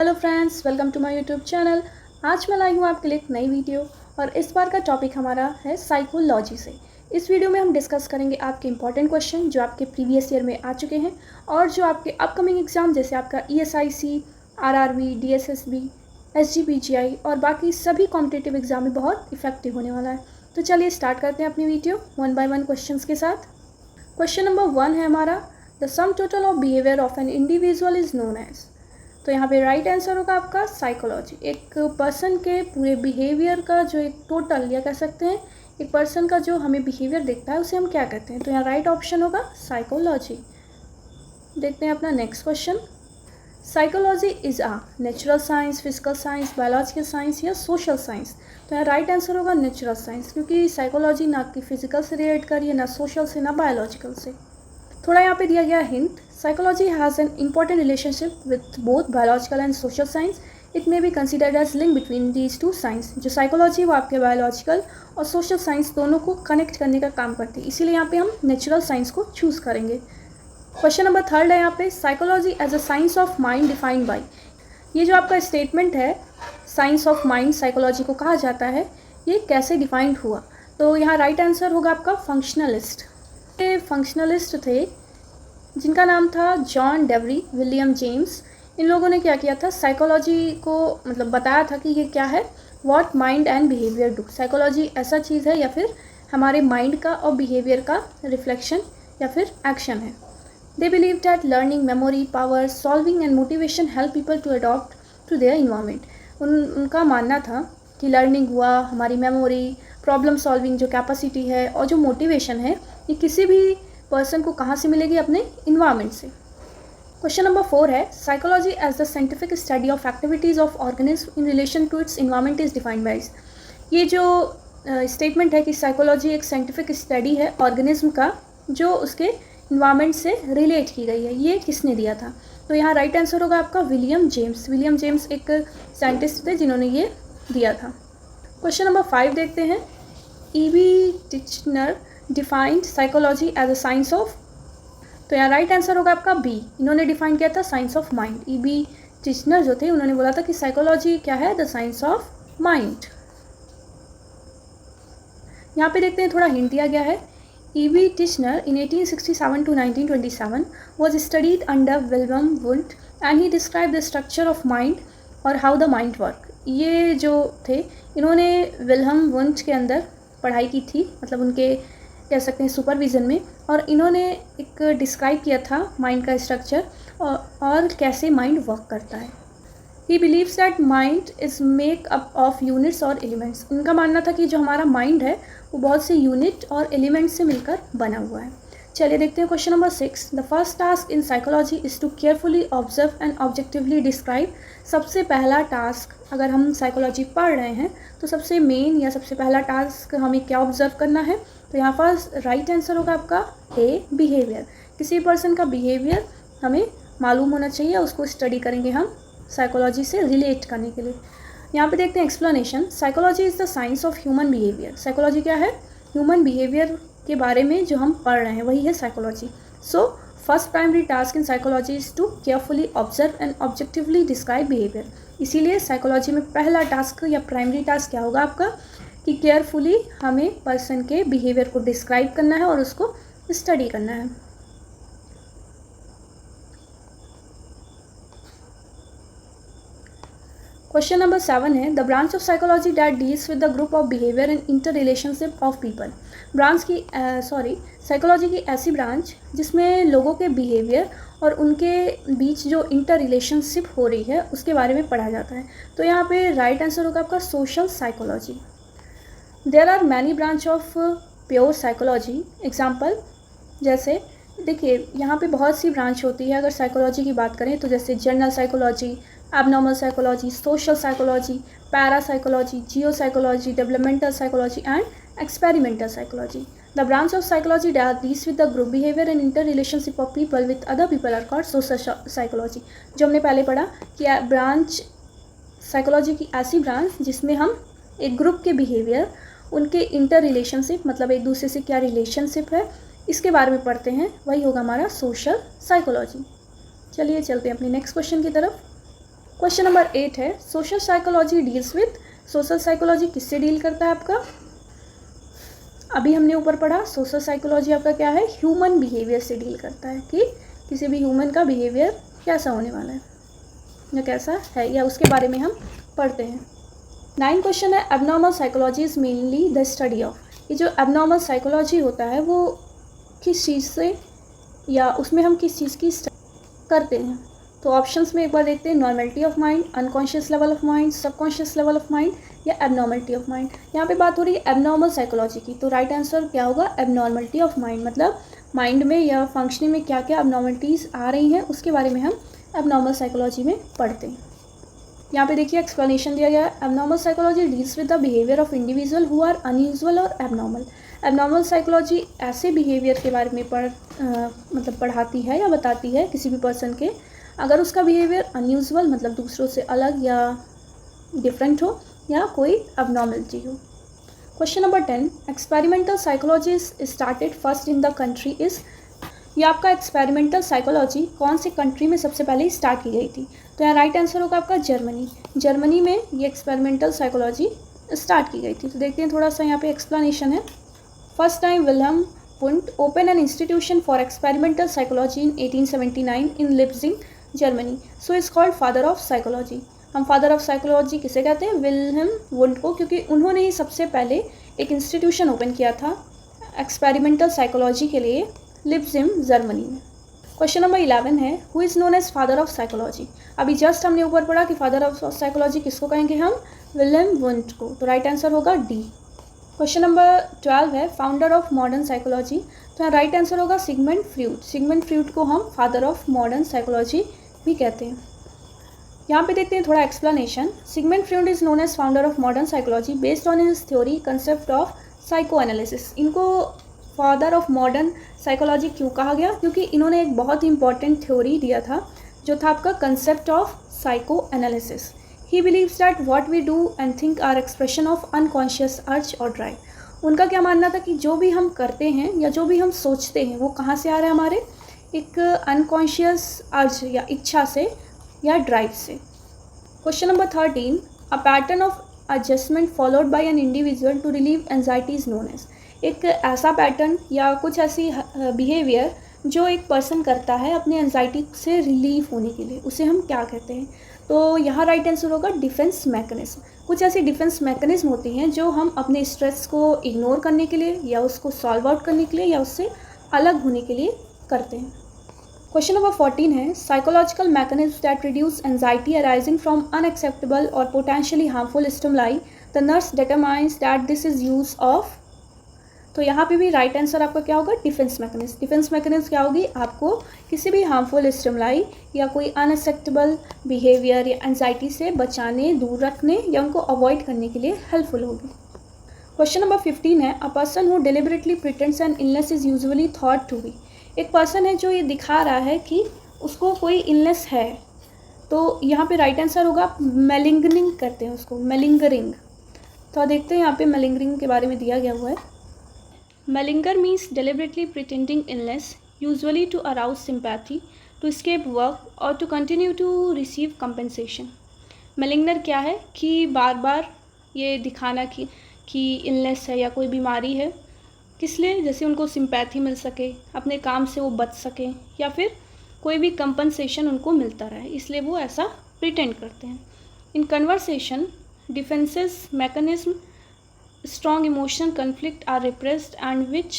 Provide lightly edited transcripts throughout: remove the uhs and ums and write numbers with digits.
Hello friends, welcome to my YouTube channel. आज मैं लाई हूँ आपके लिए एक नई वीडियो और इस बार का टॉपिक हमारा है साइकोलॉजी से। इस वीडियो में हम डिस्कस करेंगे आपके इंपॉर्टेंट क्वेश्चन जो आपके प्रीवियस ईयर में आ चुके हैं और जो आपके अपकमिंग एग्जाम जैसे आपका ESIC, RRB, DSSB, SGPGI और बाकी सभी कॉम्पिटिटिव एग्जाम में बहुत इफेक्टिव होने वाला है। तो चलिए स्टार्ट करते हैं अपनी video one by one question के साथ। क्वेश्चन नंबर 1 है हमारा, the sum total of behaviour of an individual is known as. तो यहाँ पे राइट आंसर होगा आपका साइकोलॉजी। एक पर्सन के पूरे बिहेवियर का जो एक टोटल या कह सकते हैं एक पर्सन का जो हमें बिहेवियर दिखता है उसे हम क्या कहते हैं, तो यहाँ राइट ऑप्शन होगा साइकोलॉजी। देखते हैं अपना next question. Psychology is a natural science, physical science, biological science या सोशल साइंस। तो यहाँ राइट आंसर होगा नेचुरल साइंस, क्योंकि साइकोलॉजी ना कि फिजिकल से रिलेट कर रही है, ना सोशल से, ना बायोलॉजिकल से। थोड़ा यहाँ पे दिया गया hint, psychology has an important relationship with both biological and social science. It may be considered as link between these two science. जो साइकोलॉजी वो आपके बायोलॉजिकल और सोशल साइंस दोनों को कनेक्ट करने का काम करती है, इसीलिए यहाँ पे हम नेचुरल साइंस को चूज़ करेंगे। क्वेश्चन नंबर 3 है यहाँ पे, psychology as a science of mind defined by. ये जो आपका स्टेटमेंट है, साइंस ऑफ माइंड साइकोलॉजी को कहा जाता है, ये कैसे डिफाइंड हुआ? तो यहाँ राइट आंसर होगा आपका फंक्शनलिस्ट। ये फंक्शनलिस्ट थे जिनका नाम था जॉन डेवरी, विलियम जेम्स। इन लोगों ने क्या किया था, साइकोलॉजी को मतलब बताया था कि ये क्या है, what mind and behaviour do. Psychology ऐसा चीज़ है या फिर हमारे माइंड का और बिहेवियर का रिफ्लेक्शन या फिर एक्शन है। They believe that learning, memory power, solving and motivation help people to adopt to their environment. उनका मानना था कि लर्निंग हुआ, हमारी मेमोरी, प्रॉब्लम सॉल्विंग जो कैपेसिटी है और जो मोटिवेशन है, ये किसी भी पर्सन को कहाँ से मिलेगी, अपने इन्वायरमेंट से। क्वेश्चन नंबर 4 है, psychology as the scientific study of activities of organism in relation to its environment is defined by. ये जो स्टेटमेंट है कि साइकोलॉजी एक साइंटिफिक स्टडी है ऑर्गेनिज्म का जो उसके इन्वायरमेंट से रिलेट की गई है, ये किसने दिया था? तो यहाँ राइट आंसर होगा आपका विलियम जेम्स। विलियम जेम्स एक साइंटिस्ट थे जिन्होंने ये दिया था। क्वेश्चन नंबर 5 देखते हैं, E.B. Titchener defined psychology as a science of. तो यहाँ राइट आंसर होगा आपका बी। इन्होंने डिफाइन किया था science of mind. E.B. Titchener जो थे उन्होंने बोला था कि साइकोलॉजी क्या है, द साइंस ऑफ माइंड। यहाँ पे देखते हैं, थोड़ा हिंट दिया गया है। E.B. Titchener in 1867 to 1927 was studied under Wilhelm Wundt and he described the structure of mind और how the mind work। ये जो थे इन्होंने विल्हम वुंट के अंदर पढ़ाई की थी, मतलब उनके कह सकते हैं सुपरविज़न में, और इन्होंने एक डिस्क्राइब किया था माइंड का स्ट्रक्चर और कैसे माइंड वर्क करता है। ही believes that mind is make up of units और एलिमेंट्स। इनका मानना था कि जो हमारा माइंड है वो बहुत से यूनिट और एलिमेंट्स से मिलकर बना हुआ है। चलिए देखते हैं question number 6। The first task in psychology is to carefully observe and objectively describe. सबसे पहला टास्क, अगर हम साइकोलॉजी पढ़ रहे हैं तो सबसे मेन या सबसे पहला टास्क हमें क्या ऑब्जर्व करना है? तो यहाँ फर्स्ट राइट आंसर होगा आपका ए, बिहेवियर। किसी पर्सन का बिहेवियर हमें मालूम होना चाहिए, उसको स्टडी करेंगे हम साइकोलॉजी से रिलेट करने के लिए। यहाँ पे देखते हैं explanation. Psychology is the science of human behaviour. Psychology क्या है? ह्यूमन बिहेवियर के बारे में जो हम पढ़ रहे हैं वही है psychology. So first primary task in psychology is to carefully observe and objectively describe behaviour. इसीलिए साइकोलॉजी में पहला टास्क या प्राइमरी टास्क क्या होगा आपका कि केयरफुली हमें पर्सन के बिहेवियर को डिस्क्राइब करना है और उसको स्टडी करना है। क्वेश्चन नंबर 7 है, the branch of psychology that deals with the group of behaviour and interrelationship of people. Branch की साइकोलॉजी की ऐसी ब्रांच जिसमें लोगों के बिहेवियर और उनके बीच जो इंटर रिलेशनशिप हो रही है उसके बारे में पढ़ा जाता है। तो यहाँ पे राइट आंसर होगा आपका social psychology. There are many branch of pure psychology. Example, जैसे देखिए यहाँ पे बहुत सी ब्रांच होती है अगर साइकोलॉजी की बात करें तो, जैसे general psychology, abnormal psychology, social psychology, parapsychology, geopsychology, developmental psychology and experimental psychology. The branch of psychology that deals with the group behaviour and interrelationship of people with other people are called social psychology. जो हमने पहले पढ़ा कि branch psychology की ऐसी branch जिसमें हम एक ग्रुप के बिहेवियर, उनके इंटर रिलेशनशिप मतलब एक दूसरे से क्या रिलेशनशिप है, इसके बारे में पढ़ते हैं, वही होगा हमारा सोशल साइकोलॉजी। चलिए चलते हैं अपने नेक्स्ट क्वेश्चन की तरफ। क्वेश्चन नंबर 8 है social psychology deals with, social psychology किससे डील करता है आपका? अभी हमने ऊपर पढ़ा सोशल साइकोलॉजी आपका क्या है, ह्यूमन बिहेवियर से डील करता है कि किसी भी ह्यूमन का बिहेवियर कैसा होने वाला है या कैसा है, या उसके बारे में हम पढ़ते हैं। 9 क्वेश्चन है abnormal psychology is mainly the study of, ये जो एबनॉर्मल साइकोलॉजी होता है वो किस चीज़ से या उसमें हम किस चीज़ की स्टडी करते हैं? तो ऑप्शंस में एक बार देखते हैं, normality of mind, unconscious level of mind, subconscious level of mind या एबनॉर्मलिटी ऑफ माइंड। यहाँ पे बात हो रही है एबनॉर्मल साइकोलॉजी की, तो राइट आंसर क्या होगा, एबनॉर्मलिटी ऑफ माइंड, मतलब माइंड में या फंक्शनिंग में क्या क्या एबनॉर्मलिटीज़ आ रही हैं उसके बारे में हम एबनॉर्मल साइकोलॉजी में पढ़ते हैं। यहाँ पे देखिए एक्सप्लेनेशन दिया गया है, abnormal psychology deals with the behaviour of individual who are unusual और एबनॉर्मल। एबनॉर्मल साइकोलॉजी ऐसे बिहेवियर के बारे में मतलब पढ़ाती है या बताती है किसी भी पर्सन के, अगर उसका बिहेवियर अनयूजुअल मतलब दूसरों से अलग या डिफरेंट हो या कोई अबनॉर्मलिटी हो। Question number 10 experimental psychology started first in the country is, ये आपका एक्सपेरिमेंटल साइकोलॉजी कौन से कंट्री में सबसे पहले स्टार्ट की गई थी? तो यहाँ राइट आंसर होगा आपका जर्मनी। जर्मनी में ये एक्सपेरिमेंटल साइकोलॉजी स्टार्ट की गई थी। तो देखते हैं थोड़ा सा यहाँ पे एक्सप्लेनेशन है। First time Wilhelm Wundt open an institution for experimental psychology in 1879 in Leipzig Germany, so is called father of psychology. हम फादर ऑफ साइकोलॉजी किसे कहते हैं? विल्हेम वुंट को, क्योंकि उन्होंने ही सबसे पहले एक इंस्टीट्यूशन ओपन किया था एक्सपेरिमेंटल साइकोलॉजी के लिए लिप्जिंग जर्मनी में। क्वेश्चन नंबर 11 है who is known as father of psychology. अभी जस्ट हमने ऊपर पढ़ा कि फादर ऑफ साइकोलॉजी किसको कहेंगे हम? विल्हेम वुंट को। तो राइट आंसर होगा डी। क्वेश्चन नंबर 12 है फाउंडर ऑफ मॉडर्न साइकोलॉजी। तो यहाँ राइट आंसर होगा सिगमंड फ्रूड। सिगमंड फ्रूड को हम फादर ऑफ मॉडर्न साइकोलॉजी भी कहते हैं। यहाँ पे देखते हैं थोड़ा explanation. Sigmund Freud is known as founder of modern psychology based on his theory concept of psychoanalysis. इनको फादर ऑफ मॉडर्न साइकोलॉजी क्यों कहा गया? क्योंकि इन्होंने एक बहुत ही इंपॉर्टेंट थ्योरी दिया था जो था आपका concept of psychoanalysis. He believes that what we do and think are expression of unconscious urge और ड्राइव। उनका क्या मानना था कि जो भी हम करते हैं या जो भी हम सोचते हैं वो कहाँ से आ रहा है? हमारे एक अनकॉन्शियस अर्ज या इच्छा से या ड्राइव से। Question number 13 a pattern of adjustment followed by an individual to relieve anxiety is known as. एक ऐसा पैटर्न या कुछ ऐसी बिहेवियर जो एक पर्सन करता है अपने एंजाइटी से रिलीव होने के लिए, उसे हम क्या कहते हैं? तो यहाँ राइट आंसर होगा डिफेंस मैकेनिज्म। कुछ ऐसी डिफेंस मैकेनिज्म होती हैं जो हम अपने स्ट्रेस को इग्नोर करने के लिए या उसको सॉल्व आउट करने के लिए या उससे अलग होने के लिए करते हैं। क्वेश्चन नंबर 14 है psychological mechanism that reduce anxiety arising from unacceptable और potentially harmful stimuli the nurse determines that this is use of. तो यहाँ पे भी राइट आंसर आपका क्या होगा? Defence mechanism. डिफेंस मैकेनिज्म क्या होगी? आपको किसी भी हार्मफुल स्टिमुलाई या कोई अनएक्सेप्टेबल बिहेवियर या एंजाइटी से बचाने, दूर रखने या उनको अवॉइड करने के लिए हेल्पफुल होगी। क्वेश्चन नंबर 15 है a person who deliberately pretends an illness is usually thought to be. एक पर्सन है जो ये दिखा रहा है कि उसको कोई इलनेस है, तो यहाँ पे राइट आंसर होगा मेलिंगरिंग करते हैं उसको, मेलिंगरिंग। तो देखते हैं यहाँ पे मेलिंगरिंग के बारे में दिया गया हुआ है। मेलिंगर means deliberately pretending illness, usually to arouse sympathy, to escape work or to continue to receive compensation. मेलिंगर क्या है कि बार बार ये दिखाना कि इलनेस है या कोई बीमारी है, किस लिए? जैसे उनको सिंपैथी मिल सके, अपने काम से वो बच सके या फिर कोई भी कंपनसेशन उनको मिलता रहे, इसलिए वो ऐसा प्रिटेंड करते हैं। In conversation defences mechanism strong emotional conflict are repressed and which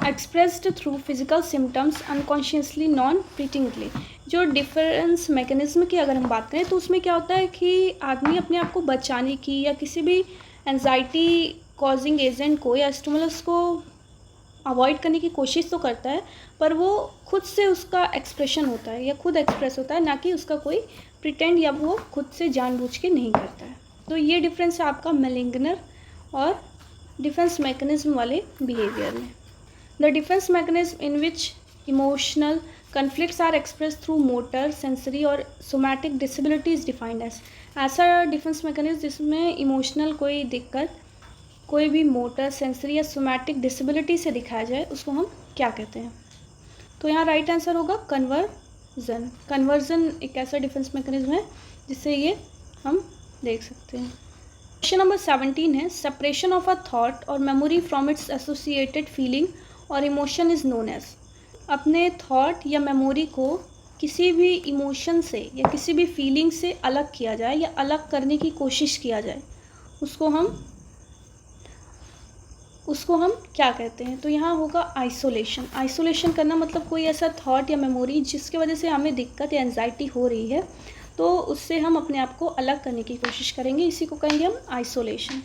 expressed through physical symptoms unconsciously non-fleetingly। जो डिफरेंस मैकेनिज्म की अगर हम बात करें तो उसमें क्या होता है कि आदमी अपने आप को बचाने की या किसी भी एंजाइटी कॉजिंग एजेंट को या स्टिमुलस को अवॉइड करने की कोशिश तो करता है, पर वो खुद से उसका एक्सप्रेशन होता है या खुद एक्सप्रेस होता है, ना कि उसका कोई प्रिटेंड या वो खुद से जानबूझ के नहीं करता है। तो ये डिफरेंस है आपका मेलिंगर और डिफेंस मैकेनिज्म वाले बिहेवियर में। The defence mechanism in which emotional conflicts are express through motor sensory और somatic disability is defined as. ऐसा डिफेंस मैकेनिज्म जिसमें इमोशनल कोई दिक्कत कोई भी मोटर सेंसरी या सोमैटिक डिसेबिलिटी से दिखाया जाए उसको हम क्या कहते हैं? तो यहाँ राइट आंसर होगा कन्वर्जन एक ऐसा डिफेंस मैकेनिज्म है जिससे ये हम देख सकते हैं। क्वेश्चन नंबर 17 है, सेपरेशन ऑफ अ थॉट और memory from its associated feeling और इमोशन इज़ नोन एज। अपने थॉट या मेमोरी को किसी भी इमोशन से या किसी भी फीलिंग से अलग किया जाए या अलग करने की कोशिश किया जाए, उसको हम क्या कहते हैं? तो यहाँ होगा आइसोलेशन। आइसोलेशन करना मतलब कोई ऐसा थॉट या मेमोरी जिसकी वजह से हमें दिक्कत या एंजाइटी हो रही है, तो उससे हम अपने आप को अलग करने की कोशिश करेंगे, इसी को कहेंगे हम आइसोलेशन।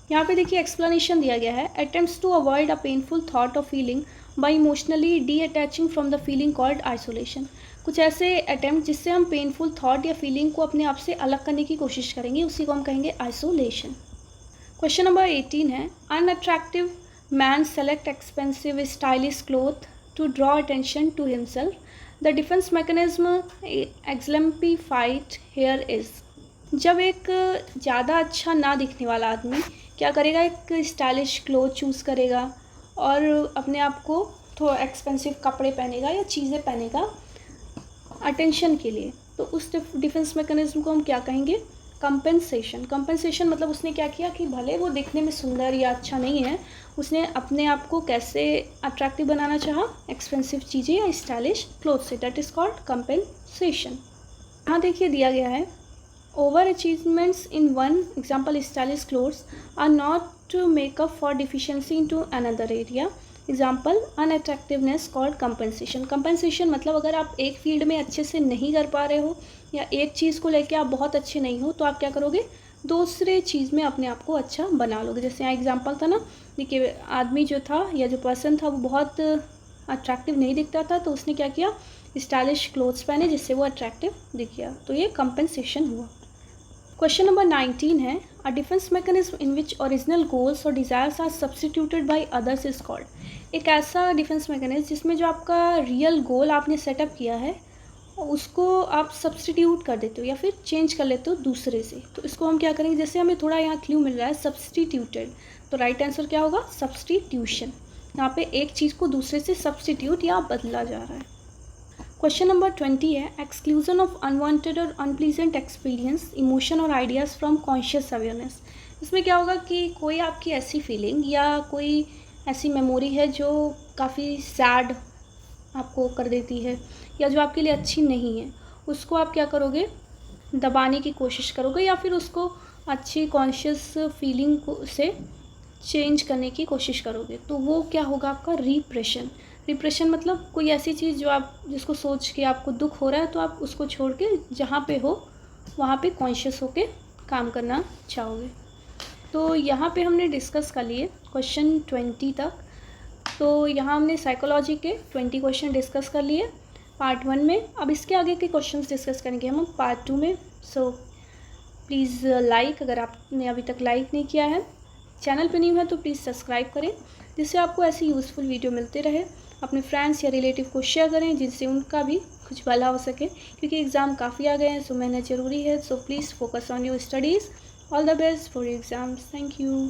यहाँ पे देखिए एक्सप्लेनेशन दिया गया है, attempts to avoid a painful thought और feeling by emotionally detaching from the feeling called isolation. कुछ ऐसे अटेम्प्ट जिससे हम पेनफुल थॉट या फीलिंग को अपने आप से अलग करने की कोशिश करेंगे, उसी को हम कहेंगे आइसोलेशन। क्वेश्चन नंबर 18 है, unattractive man select expensive stylish cloth to draw attention to himself, the defence mechanism exemplified here is. जब एक ज़्यादा अच्छा ना दिखने वाला आदमी क्या करेगा, एक स्टाइलिश क्लोथ चूज़ करेगा और अपने आप को थोड़ा एक्सपेंसिव कपड़े पहनेगा या चीज़ें पहनेगा अटेंशन के लिए, तो उस डिफेंस मैकेनिज्म को हम क्या कहेंगे? कंपेंसेशन। कंपेंसेशन मतलब उसने क्या किया कि भले वो दिखने में सुंदर या अच्छा नहीं है, उसने अपने आप को कैसे अट्रैक्टिव बनाना चाहा, एक्सपेंसिव चीज़ें या स्टाइलिश क्लोथ से, दैट इज़ कॉल्ड कंपेंसेशन। यहाँ देखिए दिया गया है, over achievements in one example stylish clothes are not to make up for deficiency in to another area, example unattractiveness called compensation. Compensation मतलब अगर आप एक फील्ड में अच्छे से नहीं कर पा रहे हो या एक चीज़ को लेके आप बहुत अच्छे नहीं हो, तो आप क्या करोगे, दूसरे चीज़ में अपने आप को अच्छा बना लोगे। जैसे यहाँ एग्जाम्पल था ना, देखिए आदमी जो था या जो पर्सन था वो बहुत अट्रैक्टिव नहीं दिखता था, तो उसने क्या किया, स्टाइलिश क्लोथ्स पहने जिससे वो अट्रैक्टिव दिख गया, तो ये कंपेंसेशन हुआ। क्वेश्चन नंबर 19 है, a defence mechanism in which original goals और desires are substituted by others is called. एक ऐसा डिफेंस मैकेनिज्म जिसमें जो आपका रियल गोल आपने सेटअप किया है उसको आप सब्सटीट्यूट कर देते हो या फिर चेंज कर लेते हो दूसरे से, तो इसको हम क्या करेंगे, जैसे हमें थोड़ा यहाँ क्लू मिल रहा है सब्सटीट्यूटेड, तो राइट आंसर क्या होगा, सब्सटीट्यूशन। यहाँ पे एक चीज़ को दूसरे से सब्सटीट्यूट या बदला जा रहा है। क्वेश्चन नंबर 20 है, एक्सक्लूजन ऑफ अनवांटेड और अनप्लीजेंट एक्सपीरियंस, इमोशन और आइडियाज़ फ्रॉम कॉन्शियस अवेयरनेस। इसमें क्या होगा कि कोई आपकी ऐसी फीलिंग या कोई ऐसी मेमोरी है जो काफ़ी सैड आपको कर देती है या जो आपके लिए अच्छी नहीं है, उसको आप क्या करोगे, दबाने की कोशिश करोगे या फिर उसको अच्छी कॉन्शियस फीलिंग को से चेंज करने की कोशिश करोगे, तो वो क्या होगा आपका रिप्रेशन। रिप्रेशन मतलब कोई ऐसी चीज़ जो आप जिसको सोच के आपको दुख हो रहा है, तो आप उसको छोड़ के जहाँ पे हो वहाँ पे कॉन्शियस होके काम करना चाहोगे। तो यहाँ पे हमने डिस्कस कर लिए क्वेश्चन 20 तक। तो यहाँ हमने साइकोलॉजी के 20 क्वेश्चन डिस्कस कर लिए पार्ट 1 में। अब इसके आगे के क्वेश्चंस डिस्कस करेंगे हम पार्ट 2 में। सो प्लीज़ लाइक, अगर आपने अभी तक लाइक नहीं किया है, चैनल पे न्यू है तो प्लीज़ सब्सक्राइब करें, जिससे आपको ऐसी यूज़फुल वीडियो मिलते रहे। अपने फ्रेंड्स या रिलेटिव को शेयर करें जिनसे उनका भी कुछ भला हो सके, क्योंकि एग्ज़ाम काफ़ी आ गए हैं, सो मेहनत ज़रूरी है। So please focus on your studies. All the best for your exams. Thank you.